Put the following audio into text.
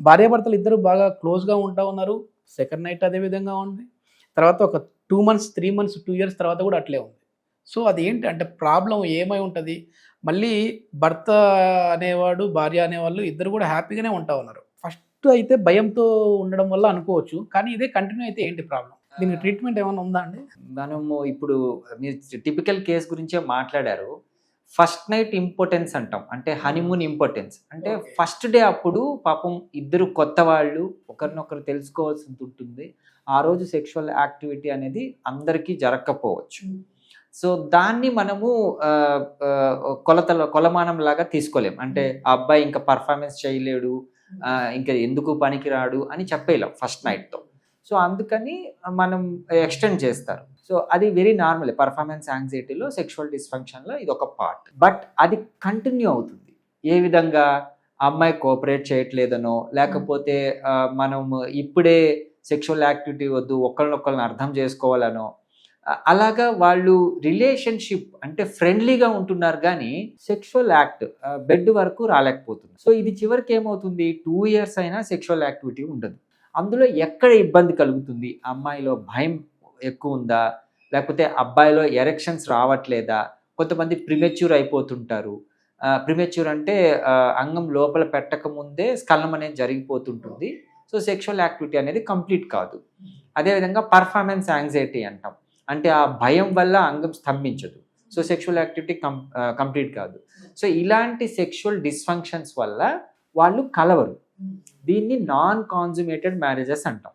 భార్యాభర్తలు ఇద్దరు బాగా క్లోజ్‌గా ఉంటా ఉన్నారు. సెకండ్ నైట్ అదే విధంగా ఉంది. తర్వాత ఒక 2 మంత్స్, 3 మంత్స్, 2 ఇయర్స్ తర్వాత కూడా అట్లే ఉంది. సో, అదేంటి అంటే ప్రాబ్లమ్ ఏమై ఉంటది? మళ్ళీ భర్త అనేవాడు, భార్య అనేవాళ్ళు ఇద్దరు కూడా హ్యాపీగానే ఉంటా ఉన్నారు. ఫస్ట్ అయితే భయంతో ఉండడం వల్ల అనుకోవచ్చు. కానీ ఇదే కంటిన్యూ అయితే ఏంటి ప్రాబ్లమ్? దీనికి ట్రీట్మెంట్ ఏమన్నా ఉందా అండి? మనము ఇప్పుడు మీరు టిపికల్ కేస్ గురించే మాట్లాడారు. ఫస్ట్ నైట్ ఇంపార్టెన్స్ అంటాం. అంటే హనీమూన్ ఇంపార్టెన్స్. అంటే ఓకే. ఫస్ట్ డే అప్పుడు పాపం ఇద్దరు కొత్త వాళ్ళు ఒకరినొకరు తెలుసుకోవాల్సింది ఉంటుంది. ఆ రోజు సెక్షువల్ యాక్టివిటీ అనేది అందరికీ జరగకపోవచ్చు. సో, దాన్ని మనము ఆహ్, ఆహ్, కొలమానంలాగా తీసుకోలేం. అంటే ఆ అబ్బాయి ఇంకా పెర్ఫార్మన్స్ చేయలేడు, ఇంకా ఎందుకు పనికిరాడు అని చెప్పేయలేం ఫస్ట్ నైట్‌తో. సో, అందుకని మనం ఎక్స్‌టెండ్ చేస్తారు. సో, అది వెరీ నార్మలే. పెర్ఫార్మన్స్ యాంగ్జైటీలో, సెక్షువల్ డిస్‌ఫంక్షన్‌లో ఇదొక పార్ట్. బట్ అది కంటిన్యూ అవుతుంది. ఏ విధంగా? ఆ అమ్మాయి కోఆపరేట్ చేయట్లేదనో, లేకపోతే మనం ఇప్పుడే సెక్షువల్ యాక్టివిటీ వద్దు, ఒకళ్ళనొకళ్ళని అర్థం చేసుకోవాలనో, అలాగా వాళ్ళు రిలేషన్‌షిప్ అంటే ఫ్రెండ్లీగా ఉంటున్నారు గానీ, సెక్షువల్ యాక్ట్ బెడ్ వరకు రాలేకపోతుంది. సో, ఇది చివరికి ఏమవుతుంది? 2 ఇయర్స్ అయినా సెక్షువల్ యాక్టివిటీ ఉండదు. అందులో ఎక్కడ ఇబ్బంది కలుగుతుంది? అమ్మాయిలో భయం ఎక్కువుందా? లేకపోతే అబ్బాయిలో ఎరెక్షన్స్ రావట్లేదా? కొంతమంది ప్రిమెచ్యూర్ అయిపోతుంటారు. ప్రిమెచ్యూర్ అంటే అంగం లోపల పెట్టకముందే స్ఖలనం అనేది జరిగిపోతుంటుంది. సో, సెక్షువల్ యాక్టివిటీ అనేది కంప్లీట్ కాదు. అదేవిధంగా పెర్ఫార్మన్స్ యాంగ్జైటీ అంటాం. అంటే ఆ భయం వల్ల అంగం స్తంభించదు. సో, సెక్షువల్ యాక్టివిటీ కంప్లీట్ కాదు. సో, ఇలాంటి సెక్షువల్ డిస్‌ఫంక్షన్స్ వల్ల వాళ్ళు కలవరు. దీన్ని నాన్ కాన్సుమేటెడ్ మ్యారేజెస్ అంటాం.